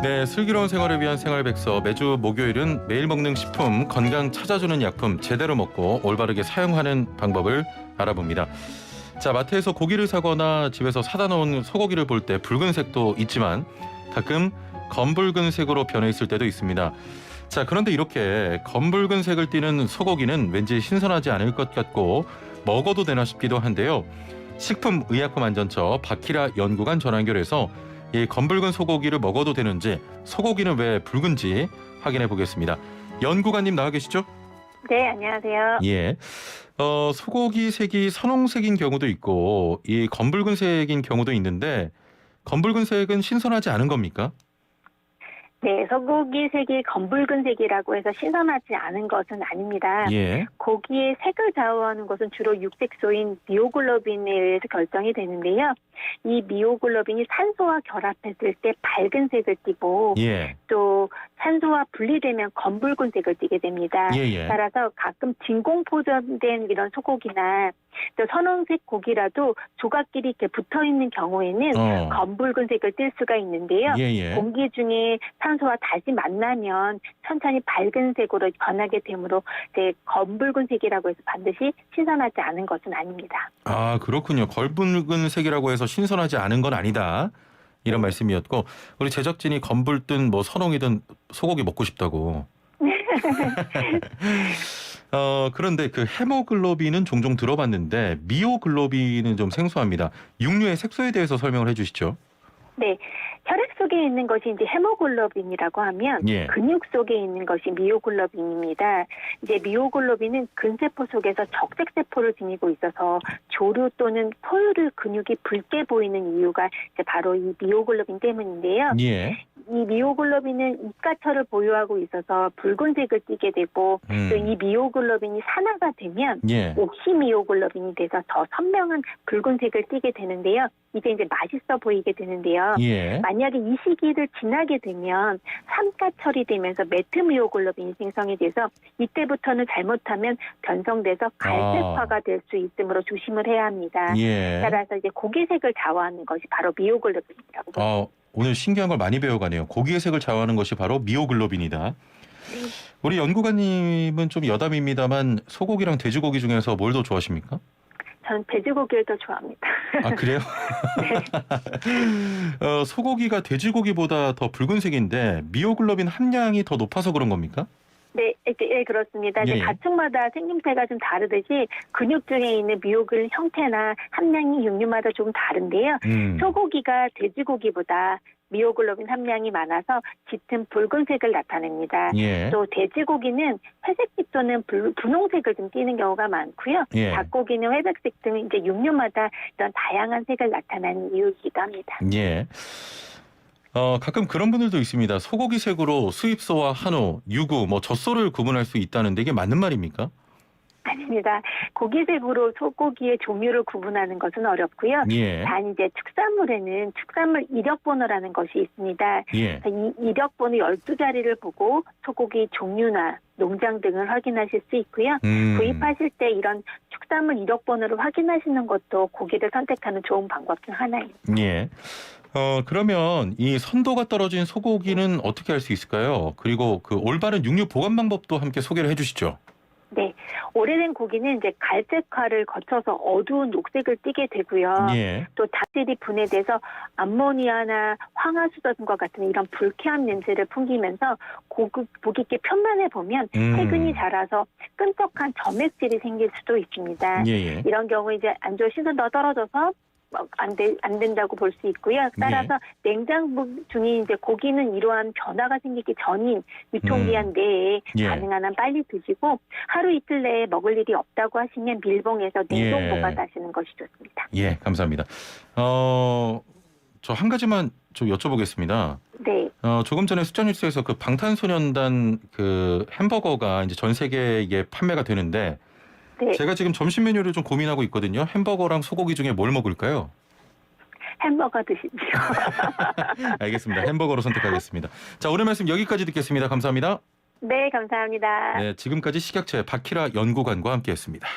네, 슬기로운 생활을 위한 생활백서 매주 목요일은 매일 먹는 식품, 건강 찾아주는 약품 제대로 먹고 올바르게 사용하는 방법을 알아봅니다. 자, 마트에서 고기를 사거나 집에서 사다 놓은 소고기를 볼 때 붉은색도 있지만 가끔 검붉은색으로 변해 있을 때도 있습니다. 자, 그런데 이렇게 검붉은색을 띠는 소고기는 왠지 신선하지 않을 것 같고 먹어도 되나 싶기도 한데요. 식품의약품안전처 박희라 연구관 전화 연결해서 이 검붉은 소고기를 먹어도 되는지, 소고기는 왜 붉은지 확인해 보겠습니다. 연구관님 나와 계시죠? 네, 안녕하세요. 예. 소고기 색이 선홍색인 경우도 있고 이 검붉은색인 경우도 있는데 검붉은색은 신선하지 않은 겁니까? 네, 소고기 색이 검붉은색이라고 해서 신선하지 않은 것은 아닙니다. 예. 고기의 색을 좌우하는 것은 주로 육색소인 미오글로빈에 의해서 결정이 되는데요. 이 미오글로빈이 산소와 결합했을 때 밝은 색을 띠고 예. 또 산소와 분리되면 검붉은색을 띠게 됩니다. 예. 따라서 가끔 진공포장된 이런 소고기나 또 선홍색 고기라도 조각끼리 이렇게 붙어 있는 경우에는 검붉은색을 띨 수가 있는데요. 예. 공기 중에 산소와 다시 만나면 천천히 밝은 색으로 변하게 되므로 이제 검붉은색이라고 해서 반드시 신선하지 않은 것은 아닙니다. 아, 그렇군요. 검붉은색이라고 해서 신선하지 않은 건 아니다. 이런 말씀이었고, 우리 제작진이 검붉든 뭐 선홍이든 소고기 먹고 싶다고. 그런데 그 헤모글로빈은 종종 들어봤는데 미오글로빈은 좀 생소합니다. 육류의 색소에 대해서 설명을 해주시죠. 네, 혈액 속에 있는 것이 이제 헤모글로빈이라고 하면 예. 근육 속에 있는 것이 미오글로빈입니다. 이제 미오글로빈은 근세포 속에서 적색세포를 지니고 있어서 조류 또는 포유류 근육이 붉게 보이는 이유가 이제 바로 이 미오글로빈 때문인데요. 예. 이 미오글로빈은 입가철을 보유하고 있어서 붉은색을 띠게 되고 또 이 미오글로빈이 산화가 되면 예. 옥시미오글로빈이 돼서 더 선명한 붉은색을 띠게 되는데요. 이제 맛있어 보이게 되는데요. 예. 만약에 이 시기를 지나게 되면 산가철이 되면서 메트미오글로빈이 생성이 돼서 이때부터는 잘못하면 변성돼서 갈색화가 될 수 있으므로 조심을 해야 합니다. 예. 따라서 이제 고기색을 좌우하는 것이 바로 미오글로빈이라고 봅니다. 오늘 신기한 걸 많이 배워가네요. 고기의 색을 좌우하는 것이 바로 미오글로빈이다. 우리 연구관님은 좀 여담입니다만 소고기랑 돼지고기 중에서 뭘 더 좋아하십니까? 저는 돼지고기를 더 좋아합니다. 아, 그래요? 네. 소고기가 돼지고기보다 더 붉은색인데 미오글로빈 함량이 더 높아서 그런 겁니까? 네, 그렇습니다. 이제 가축마다 생김새가 좀 다르듯이 근육 중에 있는 미오글로빈 형태나 함량이 육류마다 조금 다른데요. 소고기가 돼지고기보다 미오글로빈 함량이 많아서 짙은 붉은색을 나타냅니다. 예. 또 돼지고기는 회색빛 또는 분홍색을 좀 띠는 경우가 많고요. 예. 닭고기는 회색색 등 이제 육류마다 이런 다양한 색을 나타내는 이유이기도 합니다. 예. 가끔 그런 분들도 있습니다. 소고기 색으로 수입소와 한우, 유구, 젖소를 구분할 수 있다는데 이게 맞는 말입니까? 아닙니다. 고기색으로 소고기의 종류를 구분하는 것은 어렵고요. 예. 단 이제 축산물에는 축산물 이력번호라는 것이 있습니다. 예. 이 이력번호 12자리를 보고 소고기 종류나 농장 등을 확인하실 수 있고요. 구입하실 때 이런 축산물 이력번호를 확인하시는 것도 고기를 선택하는 좋은 방법 중 하나입니다. 예. 그러면 이 선도가 떨어진 소고기는 어떻게 할 수 있을까요? 그리고 그 올바른 육류 보관 방법도 함께 소개를 해주시죠. 네, 오래된 고기는 이제 갈색화를 거쳐서 어두운 녹색을 띠게 되고요. 예. 또 닭질이 분해돼서 암모니아나 황화수소과 같은 이런 불쾌한 냄새를 풍기면서 고깃게 편면에 보면 세균이 자라서 끈적한 점액질이 생길 수도 있습니다. 예. 이런 경우 이제 안 좋은 신선도가 떨어져서 안 된다고 볼 수 있고요. 따라서 냉장고 중에 이제 고기는 이러한 변화가 생기기 전인 유통기한 내에 가능한 한 빨리 드시고 하루 이틀 내에 먹을 일이 없다고 하시면 밀봉해서 냉동 보관하시는 것이 좋습니다. 예, 감사합니다. 저 한 가지만 좀 여쭤보겠습니다. 네. 조금 전에 숫자뉴스에서 그 방탄소년단 그 햄버거가 이제 전 세계에 판매가 되는데 네. 제가 지금 점심 메뉴를 좀 고민하고 있거든요. 햄버거랑 소고기 중에 뭘 먹을까요? 햄버거 드십시오. 알겠습니다. 햄버거로 선택하겠습니다. 자, 오늘 말씀 여기까지 듣겠습니다. 감사합니다. 네, 감사합니다. 네, 지금까지 식약처의 박희라 연구관과 함께했습니다.